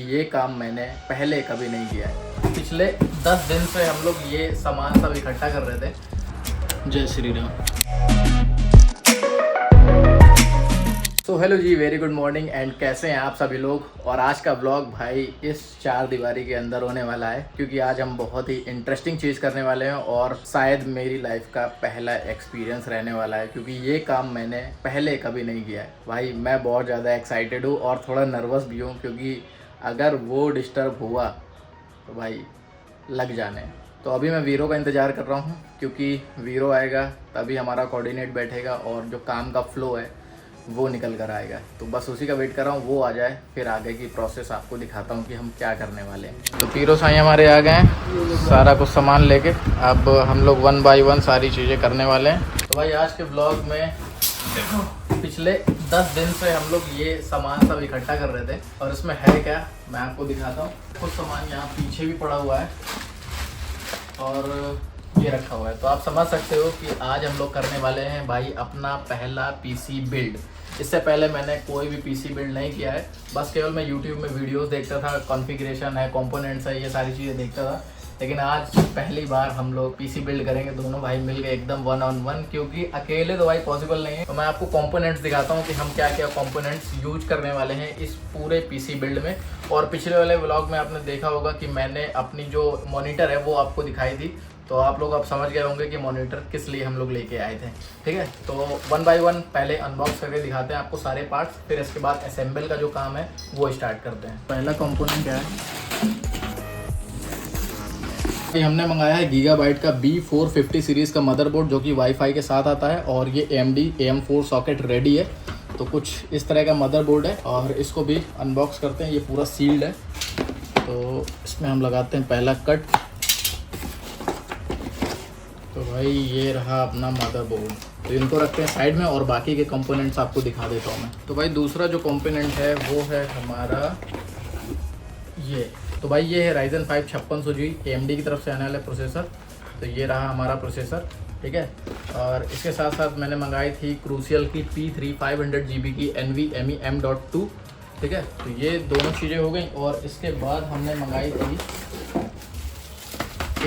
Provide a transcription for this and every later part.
ये काम मैंने पहले कभी नहीं किया है। पिछले 10 दिन से हम लोग ये सामान सब इकट्ठा कर रहे थे। जय श्री राम। तो हेलो जी, वेरी गुड मॉर्निंग एंड कैसे हैं आप सभी लोग। और आज का ब्लॉग भाई इस चार दीवारी के अंदर होने वाला है, क्योंकि आज हम बहुत ही इंटरेस्टिंग चीज़ करने वाले हैं और शायद मेरी लाइफ का पहला एक्सपीरियंस रहने वाला है, क्योंकि ये काम मैंने पहले कभी नहीं किया है। भाई मैं बहुत ज़्यादा एक्साइटेड हूँ और थोड़ा नर्वस भी हूँ, क्योंकि अगर वो डिस्टर्ब हुआ तो भाई लग जाने। तो अभी मैं वीरो का इंतज़ार कर रहा हूँ, क्योंकि वीरो आएगा तभी हमारा कोऑर्डिनेट बैठेगा और जो काम का फ्लो है वो निकल कर आएगा। तो बस उसी का वेट कर रहा हूँ, वो आ जाए फिर आगे की प्रोसेस आपको दिखाता हूँ कि हम क्या करने वाले हैं। तो पीरो साईं हमारे आ गए हैं सारा कुछ सामान लेके। अब हम लोग 1 बाय 1 सारी चीज़ें करने वाले हैं। तो भाई आज के ब्लॉग में पिछले 10 दिन से हम लोग ये सामान सब इकट्ठा कर रहे थे, और इसमें है क्या मैं आपको दिखाता हूँ। कुछ सामान यहाँ पीछे भी पड़ा हुआ है और ये रखा हुआ है। तो आप समझ सकते हो कि आज हम लोग करने वाले हैं भाई अपना पहला पीसी बिल्ड। इससे पहले मैंने कोई भी पीसी बिल्ड नहीं किया है, बस केवल मैं यूट्यूब में वीडियोस देखता था, कॉन्फ़िगरेशन है, कंपोनेंट्स है, ये सारी चीज़ें देखता था। लेकिन आज पहली बार हम लोग पीसी बिल्ड करेंगे, दोनों भाई मिल गए एकदम 1 on 1, क्योंकि अकेले तो भाई पॉसिबल नहीं है। तो मैं आपको कंपोनेंट्स दिखाता हूँ कि हम क्या क्या कंपोनेंट्स यूज करने वाले हैं इस पूरे पीसी बिल्ड में। और पिछले वाले व्लॉग में आपने देखा होगा कि मैंने अपनी जो मॉनिटर है वो आपको दिखाई थी, तो आप लोग अब समझ गए होंगे कि मॉनिटर किस लिए हम लोग लेके आए थे। ठीक है, तो 1 बाय 1 पहले अनबॉक्स करके दिखाते हैं आपको सारे पार्ट्स, फिर इसके बाद असेंबल का जो काम है वो स्टार्ट करते हैं। पहला कंपोनेंट क्या है, ये हमने मंगाया है गीगाबाइट का B450 सीरीज़ का मदरबोर्ड, जो कि वाईफाई के साथ आता है, और ये AMD AM4 सॉकेट रेडी है। तो कुछ इस तरह का मदरबोर्ड है और इसको भी अनबॉक्स करते हैं। ये पूरा सील्ड है, तो इसमें हम लगाते हैं पहला कट। तो भाई ये रहा अपना मदरबोर्ड, तो इनको रखते हैं साइड में और बाकी के कंपोनेंट्स आपको दिखा देता हूँ मैं। तो भाई दूसरा जो कंपोनेंट है वो है हमारा ये। तो भाई ये है Ryzen 5 5600G AMD की तरफ से आने वाला प्रोसेसर। तो ये रहा हमारा प्रोसेसर, ठीक है। और इसके साथ साथ मैंने मंगाई थी क्रूसियल की P3 500GB की NVMe M.2, ठीक है। तो ये दोनों चीज़ें हो गई। और इसके बाद हमने मंगाई थी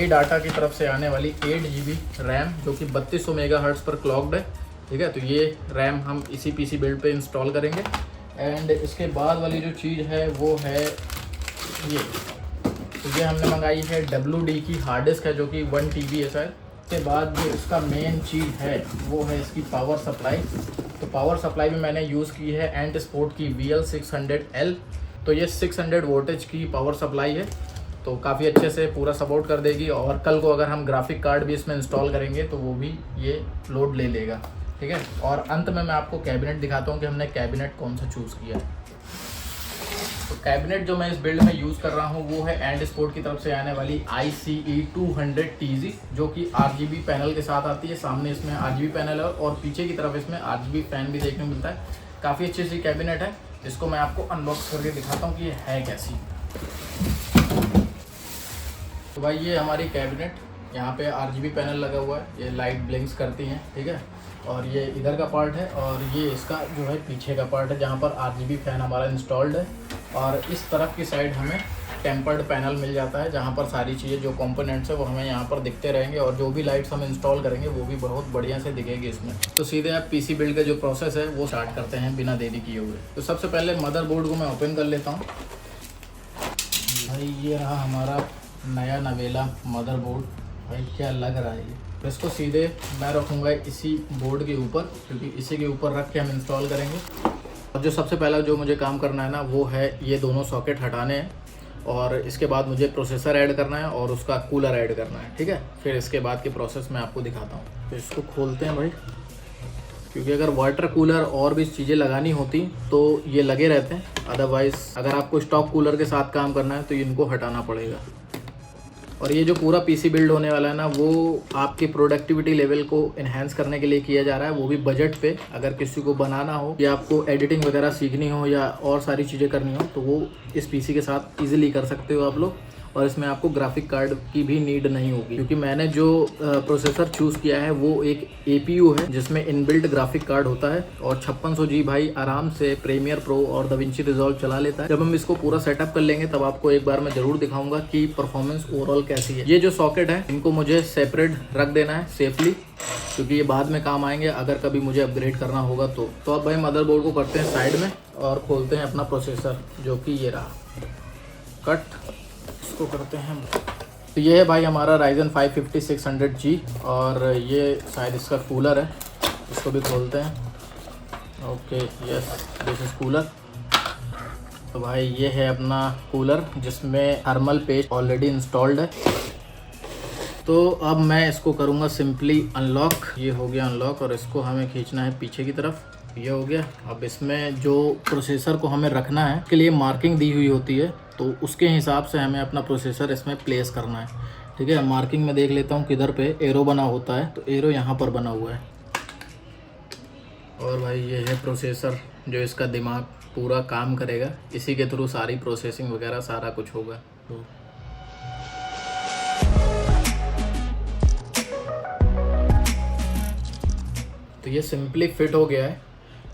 डाटा की तरफ से आने वाली 8GB रैम, जो कि 3200 मेगाहर्ट्ज़ पर क्लॉक्ड है, ठीक है। तो ये रैम हम इसी पीसी बिल्ड पे इंस्टॉल करेंगे। एंड इसके बाद वाली जो चीज़ है वो है ये। तो ये हमने मंगाई है WD की हार्ड डिस्क है, जो कि 1 TB है शायद। इसके बाद जो इसका मेन चीज़ है वो है इसकी पावर सप्लाई। तो पावर सप्लाई में मैंने यूज़ की है एंट स्पोर्ट की VL600L। तो ये 600 वोल्टेज की पावर सप्लाई है, तो काफ़ी अच्छे से पूरा सपोर्ट कर देगी। और कल को अगर हम ग्राफिक कार्ड भी इसमें इंस्टॉल करेंगे तो वो भी ये लोड ले लेगा, ठीक है। और अंत में मैं आपको कैबिनेट दिखाता हूँ कि हमने कैबिनेट कौन सा चूज़ किया है। तो कैबिनेट जो मैं इस बिल्ड में यूज़ कर रहा हूँ वो है एंड स्पोर्ट की तरफ से आने वाली ICE 200TZ, जो कि RGB पैनल के साथ आती है। सामने इसमें RGB पैनल है और पीछे की तरफ इसमें RGB फैन भी देखने को मिलता है। काफ़ी अच्छी सी कैबिनेट है, इसको मैं आपको अनबॉक्स करके दिखाता हूँ कि ये है कैसी। तो भाई ये हमारी कैबिनेट, यहाँ पे RGB पैनल लगा हुआ है, ये लाइट ब्लिंक्स करती हैं, ठीक है। और ये इधर का पार्ट है और ये इसका जो है पीछे का पार्ट है, जहाँ पर RGB फैन हमारा इंस्टॉल्ड है। और इस तरफ की साइड हमें टेम्पर्ड पैनल मिल जाता है, जहाँ पर सारी चीज़ें जो कंपोनेंट्स है वो हमें यहाँ पर दिखते रहेंगे, और जो भी लाइट्स हम इंस्टॉल करेंगे वो भी बहुत बढ़िया से दिखेगी इसमें। तो सीधे आप पीसी बिल्ड का जो प्रोसेस है वो स्टार्ट करते हैं बिना देरी किए हुए। तो सबसे पहले मदरबोर्ड को मैं ओपन कर लेता हूँ। भाई ये रहा हमारा नया नवेला मदरबोर्ड। भाई क्या लग रहा है ये। तो इसको सीधे मैं रखूँगा इसी बोर्ड के ऊपर, क्योंकि इसी के ऊपर रख के हम इंस्टॉल करेंगे। और जो सबसे पहला जो मुझे काम करना है ना वो है ये दोनों सॉकेट हटाने हैं, और इसके बाद मुझे प्रोसेसर ऐड करना है और उसका कूलर ऐड करना है, ठीक है। फिर इसके बाद की प्रोसेस मैं आपको दिखाता हूँ। तो इसको खोलते हैं भाई, क्योंकि अगर वाटर कूलर और भी चीज़ें लगानी होती तो ये लगे रहते हैं, अदरवाइज़ अगर आपको स्टॉक कूलर के साथ काम करना है तो इनको हटाना पड़ेगा। और ये जो पूरा पीसी बिल्ड होने वाला है ना वो आपकी प्रोडक्टिविटी लेवल को इन्हेंस करने के लिए किया जा रहा है, वो भी बजट पे। अगर किसी को बनाना हो या आपको एडिटिंग वगैरह सीखनी हो या और सारी चीज़ें करनी हो तो वो इस पीसी के साथ इजीली कर सकते हो आप लोग। और इसमें आपको ग्राफिक कार्ड की भी नीड नहीं होगी, क्योंकि मैंने जो प्रोसेसर चूज़ किया है वो एक APU है जिसमें इनबिल्ट ग्राफिक कार्ड होता है, और 5600 जी भाई आराम से प्रीमियर प्रो और दाविंची रिजॉल्व चला लेता है। जब हम इसको पूरा सेटअप कर लेंगे तब आपको एक बार मैं ज़रूर दिखाऊंगा कि परफॉर्मेंस ओवरऑल कैसी है। ये जो सॉकेट है इनको मुझे सेपरेट रख देना है सेफली, क्योंकि ये बाद में काम आएंगे अगर कभी मुझे अपग्रेड करना होगा तो। अब भाई मदरबोर्ड को करते हैं साइड में और खोलते हैं अपना प्रोसेसर, जो कि ये रहा कट, इसको करते हैं। तो ये है भाई हमारा Ryzen 5 5600G, और ये शायद इसका कूलर है, इसको भी खोलते हैं। Okay yes, this is cooler. तो भाई ये है अपना कूलर जिसमें थर्मल पेस्ट ऑलरेडी इंस्टॉल्ड है। तो अब मैं इसको करूँगा सिंपली अनलॉक। ये हो गया अनलॉक, और इसको हमें खींचना है पीछे की तरफ, ये हो गया। अब इसमें जो प्रोसेसर को हमें रखना है के लिए मार्किंग दी हुई होती है, तो उसके हिसाब से हमें अपना प्रोसेसर इसमें प्लेस करना है, ठीक है। मार्किंग में देख लेता हूँ किधर पे एरो बना होता है, तो एरो यहाँ पर बना हुआ है। और भाई ये है प्रोसेसर, जो इसका दिमाग पूरा काम करेगा, इसी के थ्रू सारी प्रोसेसिंग वगैरह सारा कुछ होगा। तो ये सिंपली फिट हो गया है,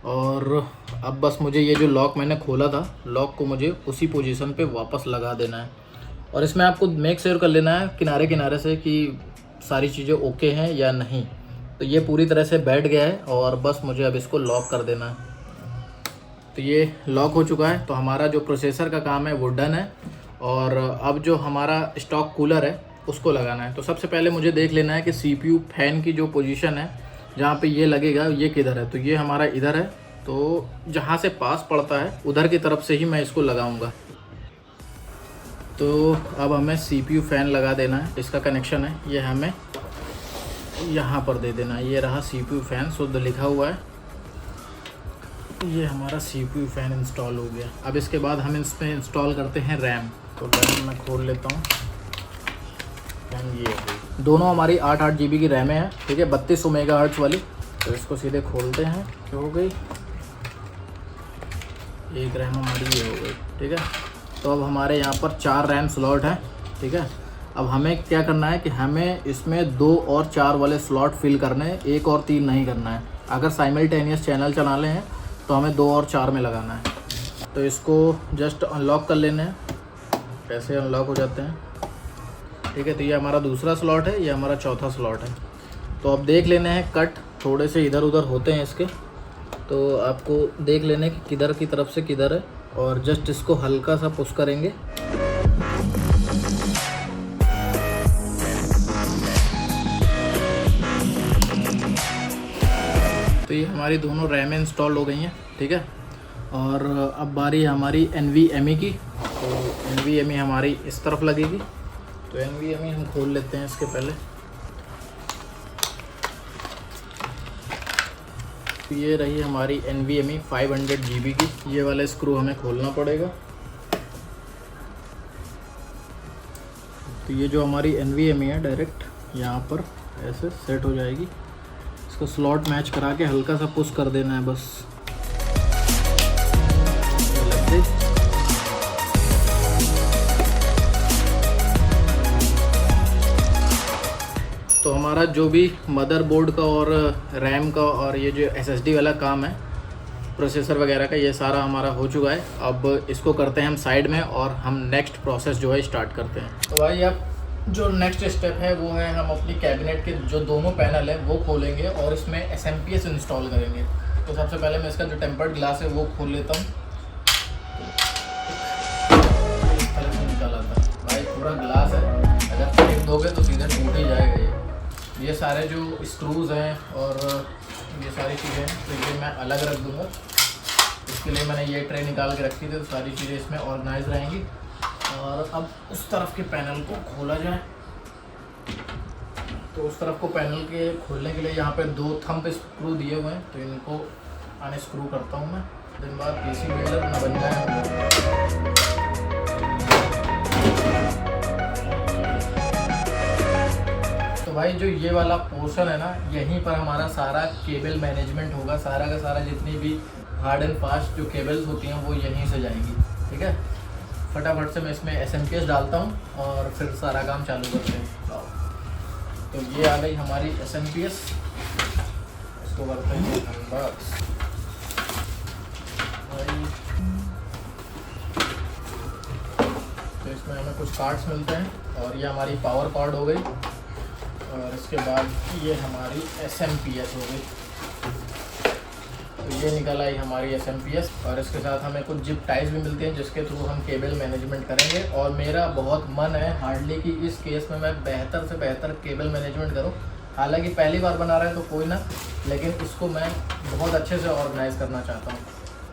और अब बस मुझे ये जो लॉक मैंने खोला था, लॉक को मुझे उसी पोजीशन पे वापस लगा देना है। और इसमें आपको मेक श्योर कर लेना है किनारे किनारे से कि सारी चीज़ें ओके हैं या नहीं। तो ये पूरी तरह से बैठ गया है, और बस मुझे अब इसको लॉक कर देना है। तो ये लॉक हो चुका है। तो हमारा जो प्रोसेसर का काम है वो डन है, और अब जो हमारा स्टॉक कूलर है उसको लगाना है। तो सबसे पहले मुझे देख लेना है कि CPU फैन की जो पोजीशन है जहाँ पे ये लगेगा ये किधर है। तो ये हमारा इधर है, तो जहाँ से पास पड़ता है उधर की तरफ से ही मैं इसको लगाऊंगा। तो अब हमें CPU फ़ैन लगा देना है, इसका कनेक्शन है ये हमें यहाँ पर दे देना है। ये रहा CPU फ़ैन, शुद्ध लिखा हुआ है। ये हमारा CPU फ़ैन इंस्टॉल हो गया। अब इसके बाद हम इसमें इंस्टॉल करते हैं रैम। तो रैम मैं खोल लेता हूँ। ये दोनों हमारी 8 GB की रैम है, ठीक है, 3200 मेगाहर्ट्ज़ वाली। तो इसको सीधे खोलते हैं, क्या हो गई, एक रैम हमारी ये हो गई, ठीक है। तो अब हमारे यहाँ पर 4 रैम स्लॉट हैं, ठीक है। अब हमें क्या करना है कि हमें इसमें 2 और 4 वाले स्लॉट फिल करने हैं, 1 और 3 नहीं करना है। अगर साइमल्टेनियस चैनल चलाने हैं तो हमें 2 और 4 में लगाना है। तो इसको जस्ट अनलॉक कर लेने हैं, कैसे अनलॉक हो जाते हैं, ठीक है। तो ये हमारा दूसरा स्लॉट है, ये हमारा चौथा स्लॉट है। तो अब देख लेने हैं, कट थोड़े से इधर उधर होते हैं इसके, तो आपको देख लेने कि किधर की तरफ से किधर है, और जस्ट इसको हल्का सा पुश करेंगे। तो ये हमारी दोनों रैम इंस्टॉल हो गई हैं, ठीक है। और अब बारी हमारी NVMe की। तो NVMe हमारी इस तरफ लगेगी। तो NVMe हम खोल लेते हैं इसके पहले। तो ये रही हमारी NVMe 500 GB की। ये वाला स्क्रू हमें खोलना पड़ेगा। तो ये जो हमारी NVMe है डायरेक्ट यहाँ पर ऐसे सेट हो जाएगी। इसको स्लॉट मैच करा के हल्का सा पुश कर देना है बस। तो हमारा जो भी मदरबोर्ड का और रैम का और ये जो SSD वाला काम है, प्रोसेसर वगैरह का, ये सारा हमारा हो चुका है। अब इसको करते हैं हम साइड में, और हम नेक्स्ट प्रोसेस जो है स्टार्ट करते हैं। तो भाई अब जो नेक्स्ट स्टेप है वो है हम अपनी कैबिनेट के जो दोनों पैनल है वो खोलेंगे और इसमें SMPS इंस्टॉल करेंगे। तो सबसे पहले मैं इसका जो टेम्पर्ड ग्लास है वो खोल लेता हूँ। इस तरह से निकाला था भाई, पूरा ग्लास है, अगर फेंक दोगे तो सीधा टूट ही जाएगा। ये सारे जो स्क्रूज़ हैं और ये सारी चीज़ें हैं, तो ये मैं अलग रख दूँगा। इसके लिए मैंने ये ट्रे निकाल के रखी थी, तो सारी चीज़ें इसमें ऑर्गेनाइज रहेंगी। और अब उस तरफ के पैनल को खोला जाए। तो उस तरफ को पैनल के खोलने के लिए यहाँ पे 2 थंब स्क्रू दिए हुए हैं, तो इनको अनस्क्रू करता हूँ मैं। दिन बाद PC बिल्डर न बन जाए। तो भाई जो ये वाला पोर्शन है ना, यहीं पर हमारा सारा केबल मैनेजमेंट होगा। सारा का सारा जितनी भी हार्ड एंड फास्ट जो केबल्स होती हैं वो यहीं से जाएंगी, ठीक है। फटाफट से मैं इसमें SMPS डालता हूँ और फिर सारा काम चालू करते हैं। तो ये आ गई हमारी SMPS, इसको करते हैं अनबॉक्स। तो इसमें हमें कुछ कार्ड्स मिलते हैं और ये हमारी पावर कॉर्ड हो गई और इसके बाद ये हमारी SMPS हो गई। तो ये निकल आई हमारी SMPS और इसके साथ हमें कुछ जिप टाइज भी मिलती हैं जिसके थ्रू हम केबल मैनेजमेंट करेंगे। और मेरा बहुत मन है हार्डली कि इस केस में मैं बेहतर से बेहतर केबल मैनेजमेंट करूं। हालांकि पहली बार बना रहा है तो कोई ना, लेकिन इसको मैं बहुत अच्छे से ऑर्गेनाइज़ करना चाहता हूँ।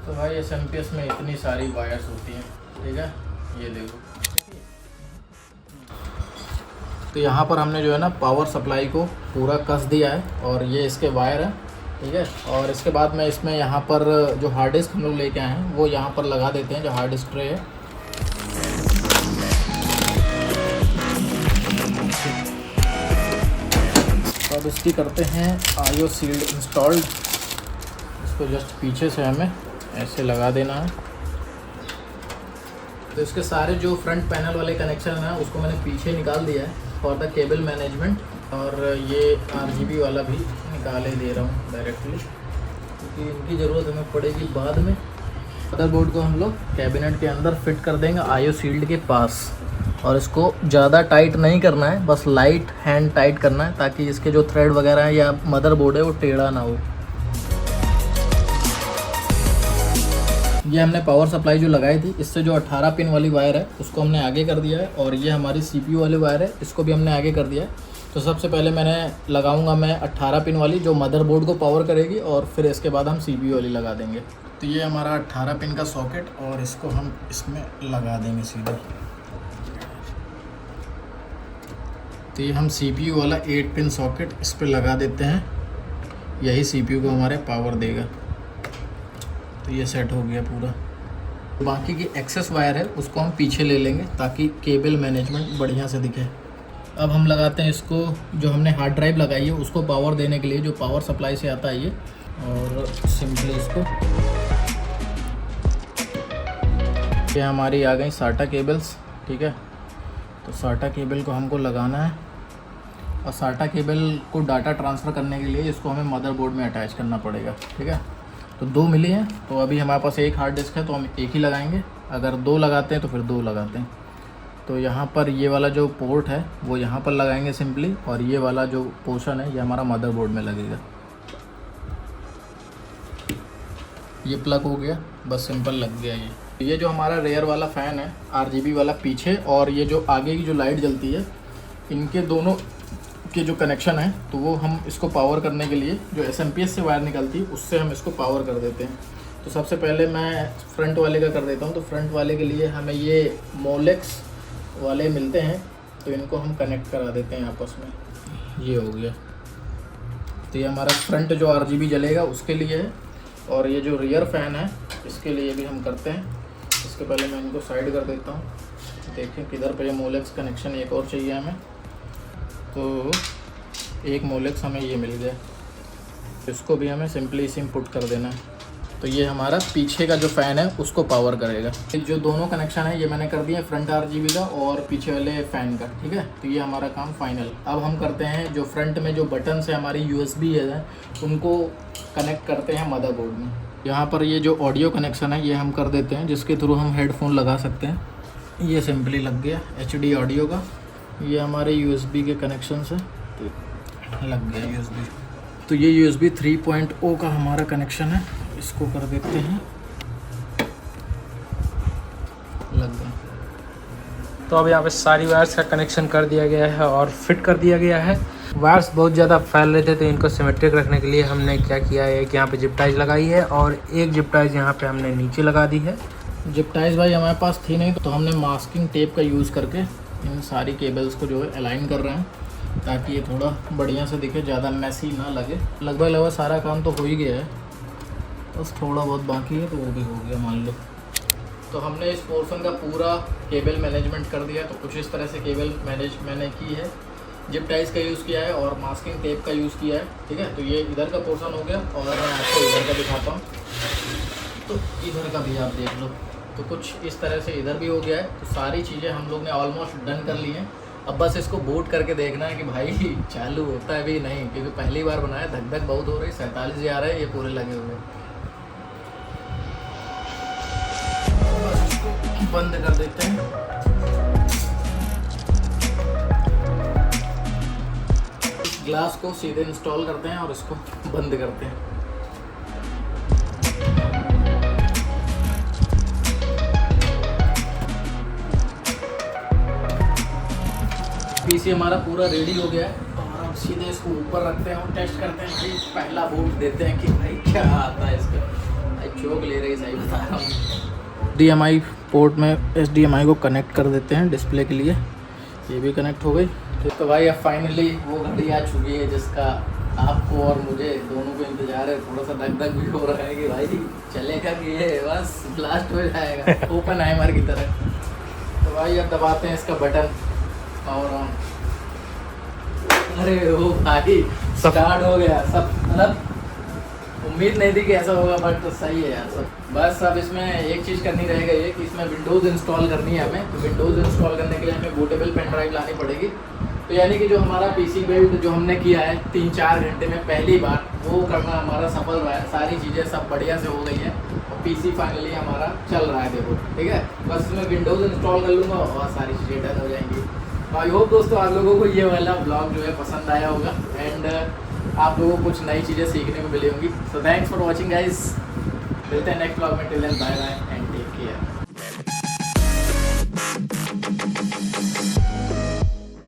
तो भाई SMPS में इतनी सारी वायर्स होती हैं, ठीक है, ये देखो। तो यहाँ पर हमने जो है ना पावर सप्लाई को पूरा कस दिया है और ये इसके वायर है, ठीक है। और इसके बाद मैं इसमें यहाँ पर जो हार्ड डिस्क हम लोग लेके आए हैं वो यहाँ पर लगा देते हैं, जो हार्ड डिस्क ट्रे है। तो अब इसकी करते हैं IO शील्ड इंस्टॉल्ड। इसको जस्ट पीछे से हमें ऐसे लगा देना है। तो इसके सारे जो फ्रंट पैनल वाले कनेक्शन हैं उसको मैंने पीछे निकाल दिया है फॉर द केबल मैनेजमेंट। और ये RGB वाला भी निकाले दे रहा हूँ डायरेक्टली, क्योंकि इनकी ज़रूरत हमें पड़ेगी बाद में। मदरबोर्ड को हम लोग कैबिनेट के अंदर फिट कर देंगे IO शील्ड के पास। और इसको ज़्यादा टाइट नहीं करना है, बस लाइट हैंड टाइट करना है ताकि इसके जो थ्रेड वगैरह है या मदरबोर्ड है वो टेढ़ा ना हो। ये हमने पावर सप्लाई जो लगाई थी इससे जो 18 पिन वाली वायर है उसको हमने आगे कर दिया है और ये हमारी CPU वाली वायर है, इसको भी हमने आगे कर दिया है। तो सबसे पहले मैंने लगाऊंगा मैं 18 पिन वाली जो मदरबोर्ड को पावर करेगी और फिर इसके बाद हम CPU वाली लगा देंगे। तो ये हमारा 18 पिन का सॉकेट और इसको हम इसमें लगा देंगे सीधा। तो ये हम CPU वाला 8 पिन सॉकेट इस पर लगा देते हैं, यही CPU को हमारे पावर देगा। तो ये सेट हो गया पूरा। बाकी की एक्सेस वायर है उसको हम पीछे ले लेंगे ताकि केबल मैनेजमेंट बढ़िया से दिखे। अब हम लगाते हैं इसको, जो हमने हार्ड ड्राइव लगाई है उसको पावर देने के लिए जो पावर सप्लाई से आता है ये, और सिंपली इसको, ये हमारी आ गई SATA केबल्स, ठीक है। तो SATA केबल को हमको लगाना है और SATA केबल को डाटा ट्रांसफ़र करने के लिए इसको हमें मदरबोर्ड में अटैच करना पड़ेगा, ठीक है। तो 2 मिली हैं, तो अभी हमारे पास एक हार्ड डिस्क है तो हम एक ही लगाएंगे। अगर 2 लगाते हैं तो फिर 2 लगाते हैं। तो यहाँ पर ये वाला जो पोर्ट है वो यहाँ पर लगाएंगे सिंपली, और ये वाला जो पोर्शन है ये हमारा मदरबोर्ड में लगेगा। ये प्लग हो गया, बस सिंपल लग गया ये जो हमारा रेयर वाला फ़ैन है RGB वाला पीछे, और ये जो आगे की जो लाइट जलती है, इनके दोनों के जो कनेक्शन है तो वो हम इसको पावर करने के लिए जो SMPS से वायर निकलती है उससे हम इसको पावर कर देते हैं। तो सबसे पहले मैं फ्रंट वाले का कर देता हूँ। तो फ्रंट वाले के लिए हमें ये मोलेक्स वाले मिलते हैं, तो इनको हम कनेक्ट करा देते हैं आपस में। ये हो गया। तो ये हमारा फ्रंट जो RGB जलेगा उसके लिए है, और ये जो रियर फ़ैन है इसके लिए भी हम करते हैं। इसके पहले मैं इनको साइड कर देता हूँ। देखें किधर पे ये मोलेक्स कनेक्शन एक और चाहिए हमें, तो एक मोलेक्स हमें ये मिल गया, इसको भी हमें सिंपली इसी में पुट कर देना है। तो ये हमारा पीछे का जो फ़ैन है उसको पावर करेगा। जो दोनों कनेक्शन है ये मैंने कर दिए, फ्रंट RGB का और पीछे वाले फ़ैन का, ठीक है। तो ये हमारा काम फाइनल। अब हम करते हैं जो फ्रंट में जो बटन है हमारी USB है उनको कनेक्ट करते हैं मदरबोर्ड में। यहाँ पर ये जो ऑडियो कनेक्शन है ये हम कर देते हैं, जिसके थ्रू हम हेडफोन लगा सकते हैं। ये सिंपली लग गया HD ऑडियो का। ये हमारे USB के कनेक्शन से तो लग गया USB। तो ये USB 3.0 का हमारा कनेक्शन है, इसको कर देते हैं, लग गया। तो अब यहाँ पे सारी वायर्स का कनेक्शन कर दिया गया है और फिट कर दिया गया है। वायर्स बहुत ज़्यादा फैल रहे थे तो इनको सिमेट्रिक रखने के लिए हमने क्या किया है कि यहाँ पे जिप टाइज लगाई है और एक जिप टाइज यहाँ पे हमने नीचे लगा दी है। जिप टाइज भाई हमारे पास थी नहीं, तो हमने मास्किंग टेप का यूज़ करके इन सारी केबल्स को जो है अलाइन कर रहे हैं ताकि ये थोड़ा बढ़िया से दिखे, ज़्यादा मैसी ना लगे। लगभग सारा काम तो हो ही गया है, बस थोड़ा बहुत बाकी है तो वो भी हो गया मान लो। तो हमने इस पोर्शन का पूरा केबल मैनेजमेंट कर दिया। तो कुछ इस तरह से केबल मैनेज मैंने की है, जिप टाइज का यूज़ किया है और मास्किंग टेप का यूज़ किया है, ठीक है। तो ये इधर का पोर्शन हो गया और मैं आपको इधर का दिखाता हूँ। तो इधर का भी आप देख लो, तो कुछ इस तरह से इधर भी हो गया है। तो सारी चीज़ें हम लोग ने ऑलमोस्ट डन कर ली हैं। अब बस इसको बूट करके देखना है कि भाई चालू होता है भी नहीं, क्योंकि पहली बार बनाया, धक धक बहुत हो रही। 47 आ रहा है, ये पूरे लगे हुए। बस इसको बंद कर देते हैं। इस ग्लास को सीधे इंस्टॉल करते हैं और इसको बंद करते हैं। पीसी हमारा पूरा रेडी हो गया है और हम सीधे इसको ऊपर रखते हैं और टेस्ट करते हैं कि पहला बूट देते हैं कि भाई क्या आता है इसका। भाई चौक ले रही, सही बता रहा हूँ। HDMI पोर्ट में HDMI को कनेक्ट कर देते हैं डिस्प्ले के लिए। ये भी कनेक्ट हो गई। तो भाई अब फाइनली वो घड़ी आ चुकी है जिसका आपको और मुझे दोनों को इंतजार है। थोड़ा सा धक धक भी हो रहा है कि भाई चलेगा कि ये बस ब्लास्ट हो जाएगा ओपन हाइमर की तरह। तो भाई अब दबाते हैं इसका बटन और ऑन। अरे ओ भाई स्टार्ट हो गया सब। मतलब उम्मीद नहीं थी कि ऐसा होगा, बट सही है यार सब। बस अब इसमें एक चीज़ करनी रहेगा ये कि इसमें विंडोज़ इंस्टॉल करनी है हमें। तो विंडोज़ इंस्टॉल करने के लिए हमें बूटेबल पेन ड्राइव लानी पड़ेगी। तो यानी कि जो हमारा पीसी बिल्ड जो हमने किया है 3-4 घंटे में पहली बार, वो करना हमारा सफल रहा है। सारी चीज़ें सब बढ़िया से हो गई हैं और पीसी फाइनली हमारा चल रहा है। देखो ठीक है, बस इसमें विंडोज़ इंस्टॉल कर लूँगा और सारी चीज़ें डन हो जाएंगी। आई होप दोस्तों आप लोगों को ये वाला ब्लॉग जो है पसंद आया होगा एंड आप लोगों को कुछ नई चीज़ें सीखने को मिली होंगी। So thanks for watching guys. मिलते हैं नेक्स्ट ब्लॉग में। Till then bye bye and take care.